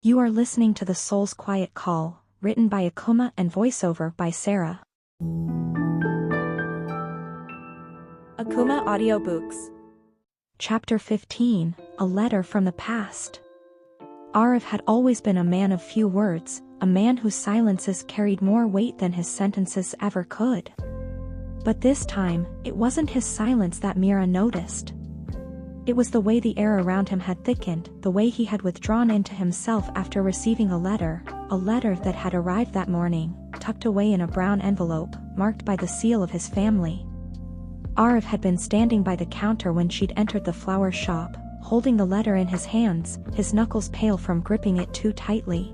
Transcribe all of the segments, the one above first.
You are listening to The Soul's Quiet Call, written by Akumah and voiceover by Sara. Akumah Audiobooks. Chapter 15, A Letter from the Past. Aarav had always been a man of few words, a man whose silences carried more weight than his sentences ever could. But this time, it wasn't his silence that Meera noticed. It was the way the air around him had thickened, the way he had withdrawn into himself after receiving a letter that had arrived that morning, tucked away in a brown envelope, marked by the seal of his family. Aarav had been standing by the counter when she'd entered the flower shop, holding the letter in his hands, his knuckles pale from gripping it too tightly.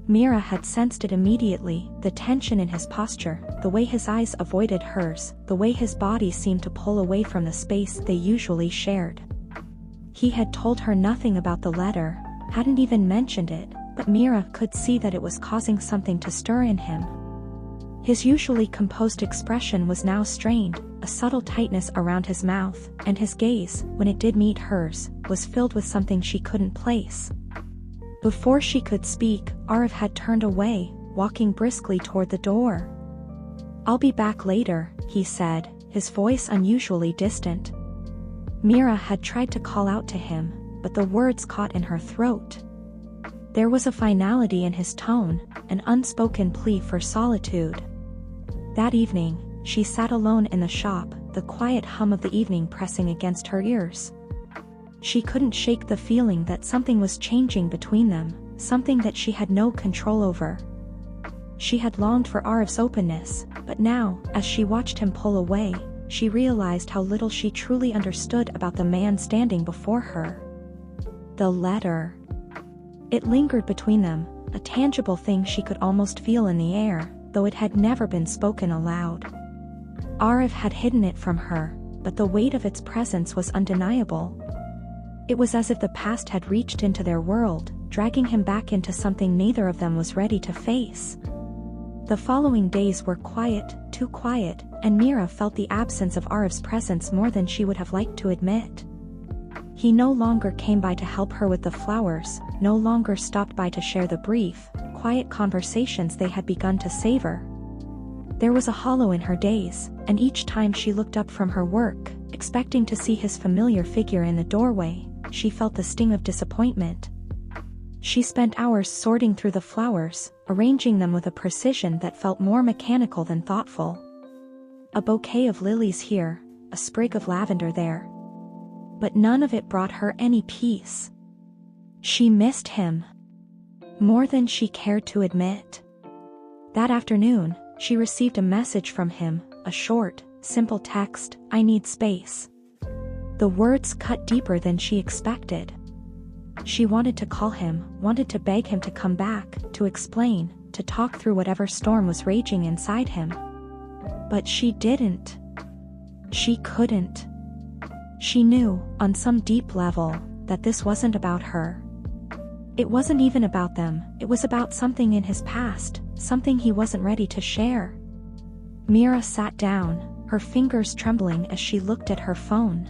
Meera had sensed it immediately, the tension in his posture, the way his eyes avoided hers, the way his body seemed to pull away from the space they usually shared. He had told her nothing about the letter, hadn't even mentioned it, but Meera could see that it was causing something to stir in him. His usually composed expression was now strained, a subtle tightness around his mouth, and his gaze, when it did meet hers, was filled with something she couldn't place. Before she could speak, Aarav had turned away, walking briskly toward the door. "I'll be back later," he said, his voice unusually distant. Meera had tried to call out to him, but the words caught in her throat. There was a finality in his tone, an unspoken plea for solitude. That evening, she sat alone in the shop, the quiet hum of the evening pressing against her ears. She couldn't shake the feeling that something was changing between them, something that she had no control over. She had longed for Aarav's openness, but now, as she watched him pull away, she realized how little she truly understood about the man standing before her. The letter. It lingered between them, a tangible thing she could almost feel in the air, though it had never been spoken aloud. Aarav had hidden it from her, but the weight of its presence was undeniable. It was as if the past had reached into their world, dragging him back into something neither of them was ready to face. The following days were quiet, too quiet, and Meera felt the absence of Aarav's presence more than she would have liked to admit. He no longer came by to help her with the flowers, no longer stopped by to share the brief, quiet conversations they had begun to savor. There was a hollow in her days, and each time she looked up from her work, expecting to see his familiar figure in the doorway, she felt the sting of disappointment. She spent hours sorting through the flowers, arranging them with a precision that felt more mechanical than thoughtful. A bouquet of lilies here, a sprig of lavender there. But none of it brought her any peace. She missed him. More than she cared to admit. That afternoon, she received a message from him, a short, simple text, "I need space." The words cut deeper than she expected. She wanted to call him, wanted to beg him to come back, to explain, to talk through whatever storm was raging inside him. But she didn't. She couldn't. She knew, on some deep level, that this wasn't about her. It wasn't even about them, it was about something in his past, something he wasn't ready to share. Meera sat down, her fingers trembling as she looked at her phone.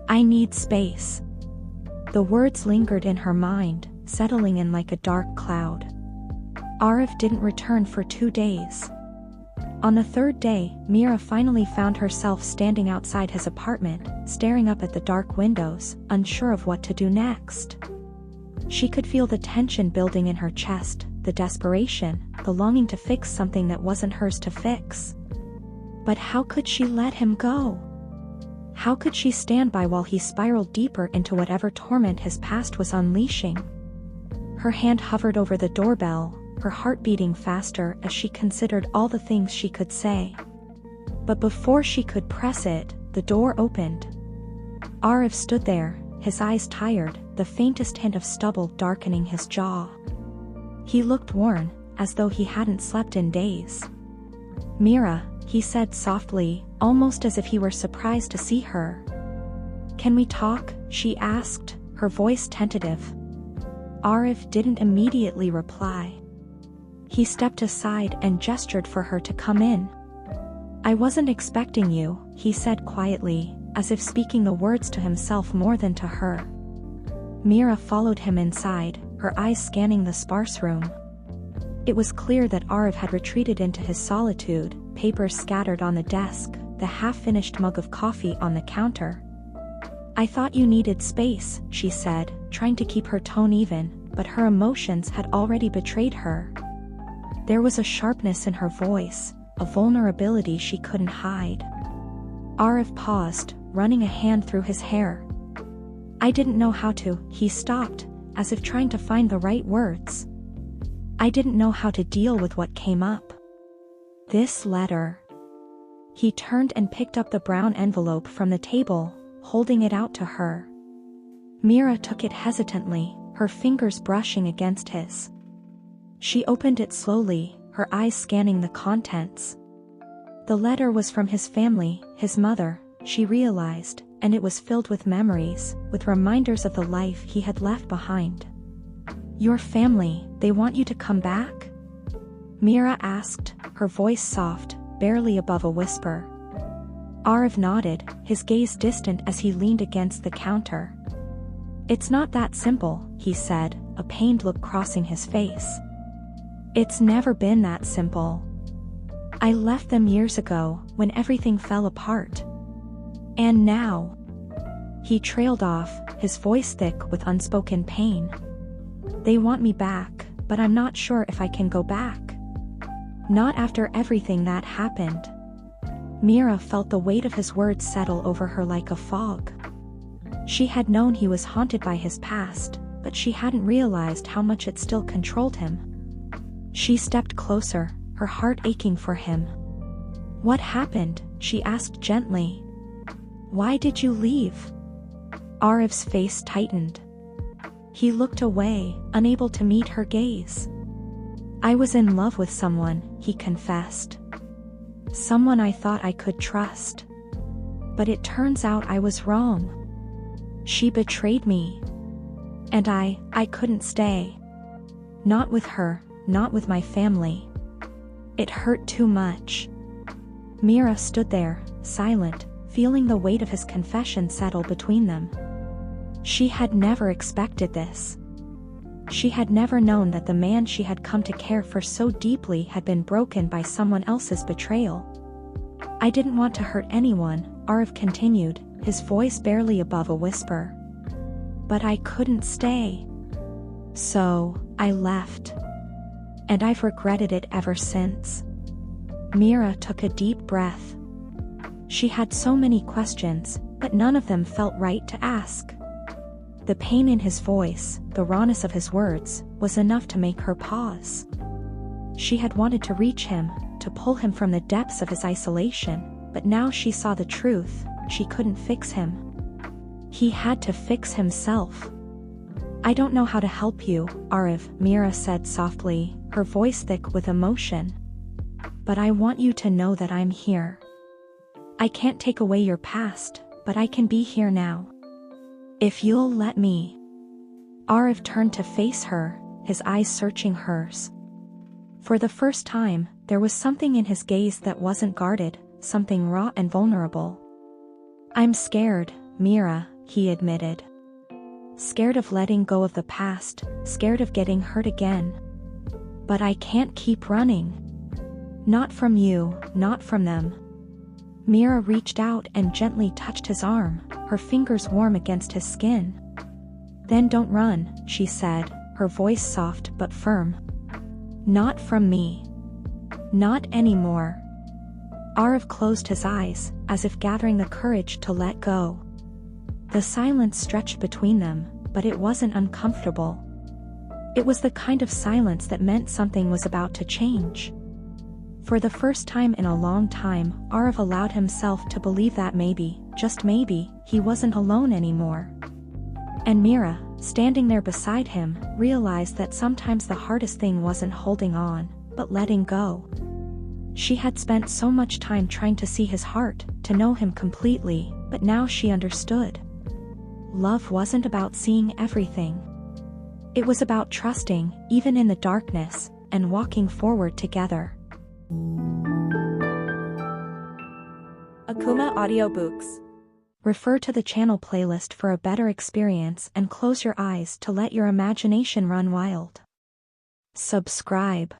"I need space." The words lingered in her mind, settling in like a dark cloud. Aarav didn't return for 2 days. On the third day, Meera finally found herself standing outside his apartment, staring up at the dark windows, unsure of what to do next. She could feel the tension building in her chest, the desperation, the longing to fix something that wasn't hers to fix. But how could she let him go? How could she stand by while he spiraled deeper into whatever torment his past was unleashing? Her hand hovered over the doorbell, her heart beating faster as she considered all the things she could say. But before she could press it, the door opened. Aarav stood there, his eyes tired, the faintest hint of stubble darkening his jaw. He looked worn, as though he hadn't slept in days. "Meera," he said softly, almost as if he were surprised to see her. "Can we talk?" she asked, her voice tentative. Aarav didn't immediately reply. He stepped aside and gestured for her to come in. "I wasn't expecting you," he said quietly, as if speaking the words to himself more than to her. Meera followed him inside, her eyes scanning the sparse room. It was clear that Aarav had retreated into his solitude, papers scattered on the desk, the half-finished mug of coffee on the counter. "I thought you needed space," she said, trying to keep her tone even, but her emotions had already betrayed her. There was a sharpness in her voice, a vulnerability she couldn't hide. Aarav paused, running a hand through his hair. "I didn't know how to," he stopped, as if trying to find the right words. "I didn't know how to deal with what came up. This letter." He turned and picked up the brown envelope from the table, holding it out to her. Meera took it hesitantly, her fingers brushing against his. She opened it slowly, her eyes scanning the contents. The letter was from his family, his mother, she realized, and it was filled with memories, with reminders of the life he had left behind. "Your family, they want you to come back?" Meera asked, her voice soft, barely above a whisper. Aarav nodded, his gaze distant as he leaned against the counter. "It's not that simple," he said, a pained look crossing his face. "It's never been that simple. I left them years ago, when everything fell apart. And now..." He trailed off, his voice thick with unspoken pain. "They want me back, but I'm not sure if I can go back. Not after everything that happened." Meera felt the weight of his words settle over her like a fog. She had known he was haunted by his past, but she hadn't realized how much it still controlled him. She stepped closer, her heart aching for him. "What happened?" she asked gently. "Why did you leave?" Aarav's face tightened. He looked away, unable to meet her gaze. "I was in love with someone," he confessed. "Someone I thought I could trust. But it turns out I was wrong. She betrayed me. And I couldn't stay. Not with her, not with my family. It hurt too much." Meera stood there, silent, feeling the weight of his confession settle between them. She had never expected this. She had never known that the man she had come to care for so deeply had been broken by someone else's betrayal. "I didn't want to hurt anyone," Aarav continued, his voice barely above a whisper. "But I couldn't stay. So, I left. And I've regretted it ever since." Meera took a deep breath. She had so many questions, but none of them felt right to ask. The pain in his voice, the rawness of his words, was enough to make her pause. She had wanted to reach him, to pull him from the depths of his isolation, but now she saw the truth, she couldn't fix him. He had to fix himself. "I don't know how to help you, Aarav," Meera said softly, her voice thick with emotion. "But I want you to know that I'm here. I can't take away your past, but I can be here now. If you'll let me." Aarav turned to face her, his eyes searching hers. For the first time, there was something in his gaze that wasn't guarded, something raw and vulnerable. "I'm scared, Meera," he admitted. "Scared of letting go of the past, scared of getting hurt again. But I can't keep running. Not from you, not from them." Meera reached out and gently touched his arm, her fingers warm against his skin. "Then don't run," she said, her voice soft but firm. "Not from me. Not anymore." Aarav closed his eyes, as if gathering the courage to let go. The silence stretched between them, but it wasn't uncomfortable. It was the kind of silence that meant something was about to change. For the first time in a long time, Aarav allowed himself to believe that maybe, just maybe, he wasn't alone anymore. And Meera, standing there beside him, realized that sometimes the hardest thing wasn't holding on, but letting go. She had spent so much time trying to see his heart, to know him completely, but now she understood. Love wasn't about seeing everything. It was about trusting, even in the darkness, and walking forward together. Akumah Audiobooks. Refer to the channel playlist for a better experience and close your eyes to let your imagination run wild. Subscribe.